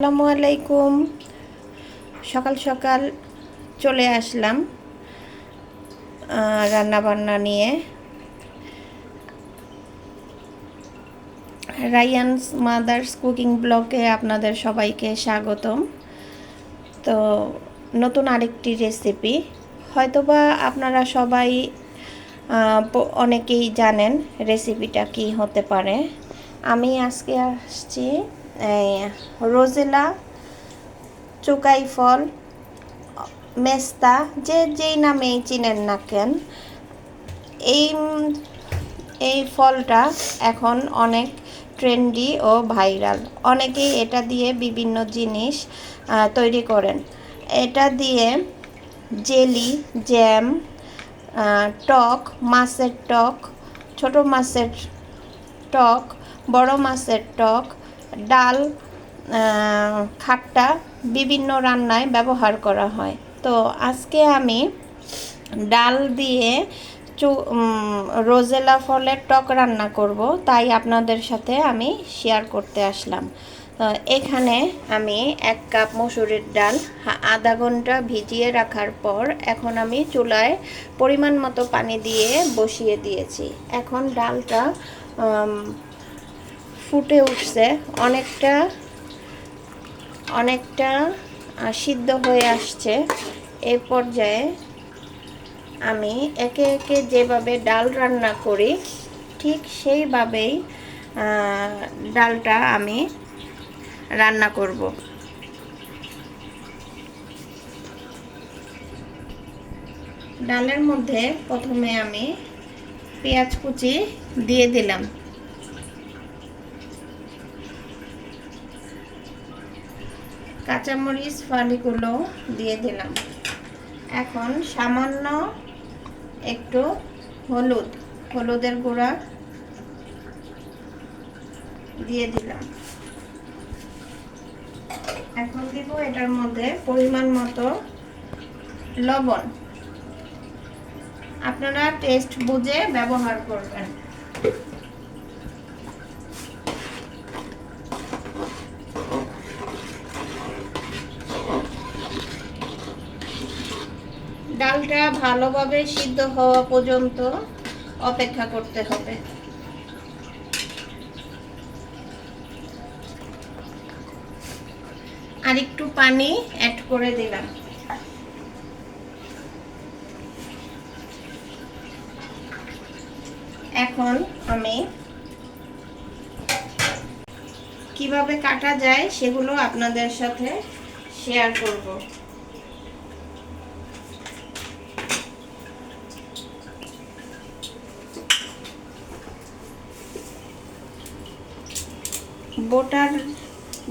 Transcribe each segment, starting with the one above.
আসসালামু আলাইকুম। সকাল সকাল চলে আসলাম রান্না বান্না নিয়ে। রায়ানস মাদার্স কুকিং ব্লগে আপনাদের সবাইকে স্বাগতম। তো নতুন আরেকটি রেসিপি, হয়তোবা আপনারা সবাই অনেকেই জানেন রেসিপিটা কি হতে পারে। আমি আজকে আসছি রোজেলা, চুকাই ফল, মেস্তা, যে যেই নামেই চিনেন না কেন, এই এই ফলটা এখন অনেক ট্রেন্ডি ও ভাইরাল। অনেকেই এটা দিয়ে বিভিন্ন জিনিস তৈরি করেন। এটা দিয়ে জেলি, জ্যাম, টক, মাছের টক, ছোট মাছের টক, বড় মাছের টক, ডাল, খাট্টা বিভিন্ন রান্নায় ব্যবহার করা হয়। তো আজকে আমি ডাল দিয়ে রোজেলা ফলের টক রান্না করব, তাই আপনাদের সাথে আমি শেয়ার করতে আসলাম। এখানে আমি 1 কাপ মসুরির ডাল আধা ঘন্টা ভিজিয়ে রাখার পর এখন আমি চুলায় পরিমাণ মতো পানি দিয়ে বসিয়ে দিয়েছি। এখন ডালটা ফুটে উঠছে, অনেকটা সিদ্ধ হয়ে আসছে। এই পর্যায়ে আমি একে একে যেভাবে ডাল রান্না করি ঠিক সেইভাবেই ডালটা আমি রান্না করব। ডালের মধ্যে প্রথমে আমি পেঁয়াজ কুচি দিয়ে দিলাম, কাঁচামরিচ ফালিগুলো দিয়ে দিলাম। এখন সামান্য একটু হলুদের গুঁড়া দিয়ে দিলাম। এখন দিব এটার মধ্যে পরিমাণ মতো লবণ। আপনারা টেস্ট বুঝে ব্যবহার করবেন। ডালটা ভালোভাবে সিদ্ধ হওয়া পর্যন্ত অপেক্ষা করতে হবে। আর একটু পানি অ্যাড করে দিলাম। এখন আমি কিভাবে কাটা যায় সেগুলো আপনাদের সাথে শেয়ার করব। বোটার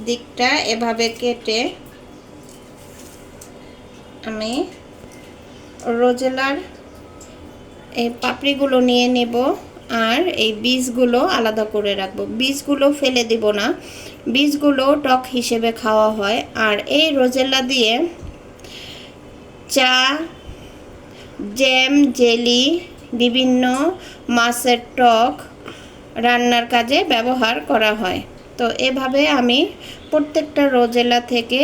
দিকটা এভাবে কেটে আমি রোজেলার এই পাপড়িগুলো নিয়ে নেব, আর এই বীজগুলো আলাদা করে রাখবো। বীজগুলো ফেলে দিব না, বীজগুলো টক হিসেবে খাওয়া হয়। আর এই রোজেলা দিয়ে চা, জ্যাম, জেলি, বিভিন্ন মাছের টক রান্নার কাজে ব্যবহার করা হয়। তো এভাবে আমি প্রত্যেকটা রোজেলা থেকে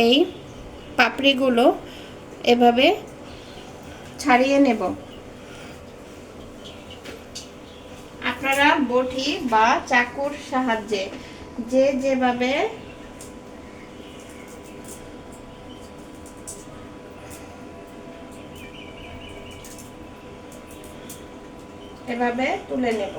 এই পাপড়িগুলো এভাবে ছাড়িয়ে নেব। আপনারা বটি বা চাকুর সাহায্যে যে যেভাবে এভাবে তুলে নেব।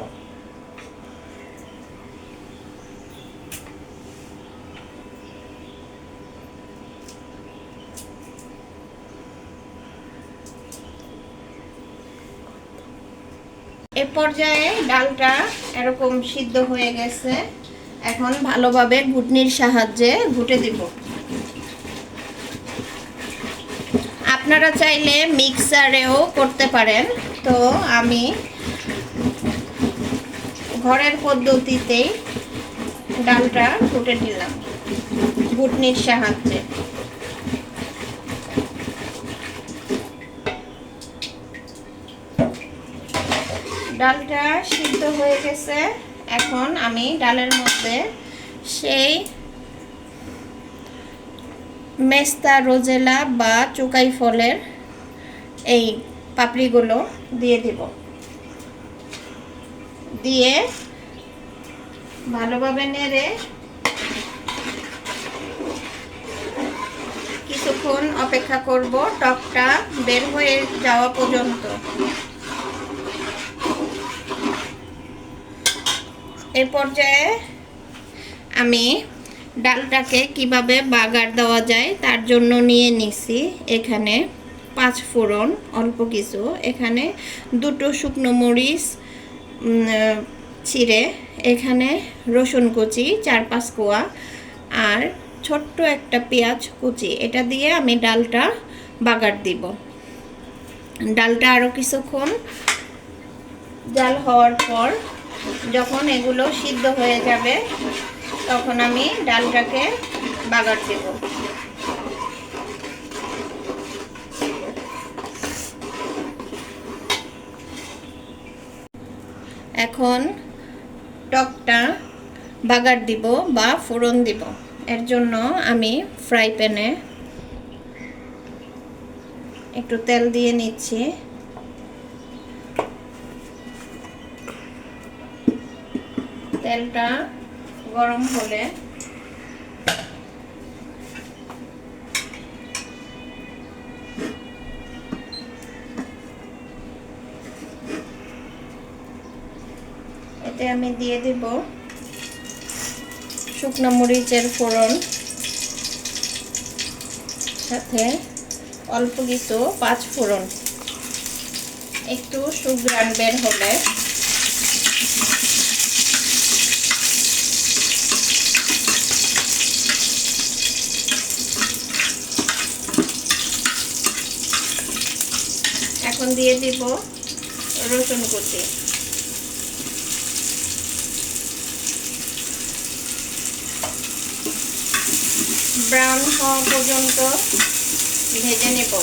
এ পর্যায়ে ডালটা এরকম সিদ্ধ হয়ে গেছে। এখন ভালোভাবে ঘুটনির সাহায্যে ঘুটে দিব। আপনারা চাইলে মিক্সারেও করতে পারেন, তো আমি ঘরের পদ্ধতিতেই ডালটা ঘুটে দিলাম ঘুটনির সাহায্যে। ডালটা সিদ্ধ হয়ে গেছে। এখন আমি ডালের মধ্যে সেই মেস্তা রোজেলা বা চুকাই ফলের এই পাপড়িগুলো দিয়ে দিব। দিয়ে ভালোভাবে নেড়ে কিছুক্ষণ অপেক্ষা করব টকটা বের হয়ে যাওয়া পর্যন্ত। এই পর্যায়ে আমি ডালটাকে কিভাবে বাগার দেওয়া যায় তার জন্য নিয়ে নিছি এখানে 5 ফোড়ন অল্প কিছু, এখানে 2টো শুকনো মরিচ ছিঁড়ে, এখানে রসুন কুচি 4-5 কোয়া, আর ছোট্ট একটা পেঁয়াজ কুচি। এটা দিয়ে আমি ডালটা বাগার দিব। ডালটা আরও কিছুক্ষণ জাল হওয়ার পর যখন এগুলো সিদ্ধ হয়ে যাবে তখন আমি ডালটাকে বাগার দেব। এখন টকটা বাগার দিব বা ফোড়ন দিব। এর জন্য আমি ফ্রাই প্যানে একটু তেল দিয়ে নিচ্ছি। তেলটা গরম হলে এতে আমি দিয়ে দেব শুকনো মরিচের ফোড়ন, সাথে অল্প কিছু 5 ফোড়ন। একটু সুঘ্রাণ বের হলে এখন দিয়ে দিব রসুন কুচি। ব্রাউন হওয়া পর্যন্ত ভেজে নেব।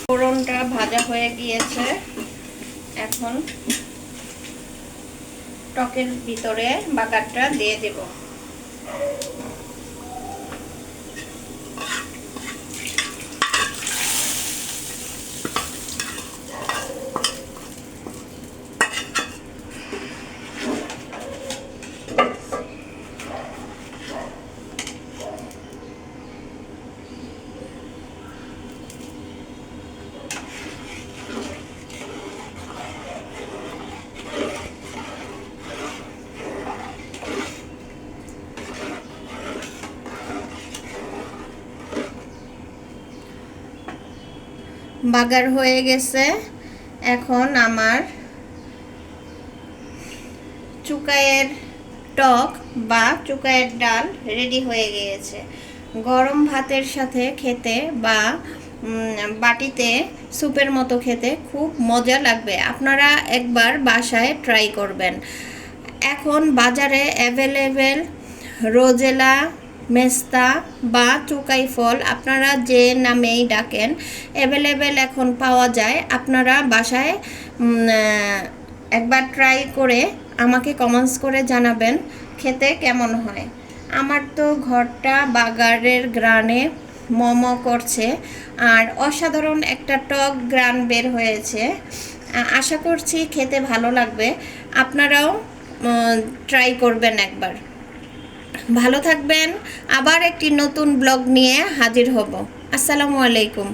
ফোড়নটা ভাজা হয়ে গিয়েছে। এখন টকের ভিতরে বাগারটা দিয়ে দেব। বাগার হয়ে গেছে। এখন আমার চুকাইয়ের টক বা চুকাইয়ের ডাল রেডি হয়ে গিয়েছে। গরম ভাতের সাথে খেতে বা বাটিতে স্যুপের মতো খেতে খুব মজা লাগবে। আপনারা একবার বাসায় ট্রাই করবেন। এখন বাজারে অ্যাভেলেবেল রোজেলা, মেস্তা বা চুকাই ফল আপনারা যে নামেই ডাকেন অ্যাভেলেবেল এখন পাওয়া যায়। আপনারা বাসায় একবার ট্রাই করে আমাকে কমেন্টস করে জানাবেন খেতে কেমন হয়। আমার তো ঘরটা বাগারের গ্রানে মমো করছে আর অসাধারণ একটা টক গ্রান বের হয়েছে। আশা করছি খেতে ভালো লাগবে। আপনারাও ট্রাই করবেন একবার। ভালো থাকবেন। আবার একটি নতুন ব্লগ নিয়ে হাজির হব। আসসালামু আলাইকুম।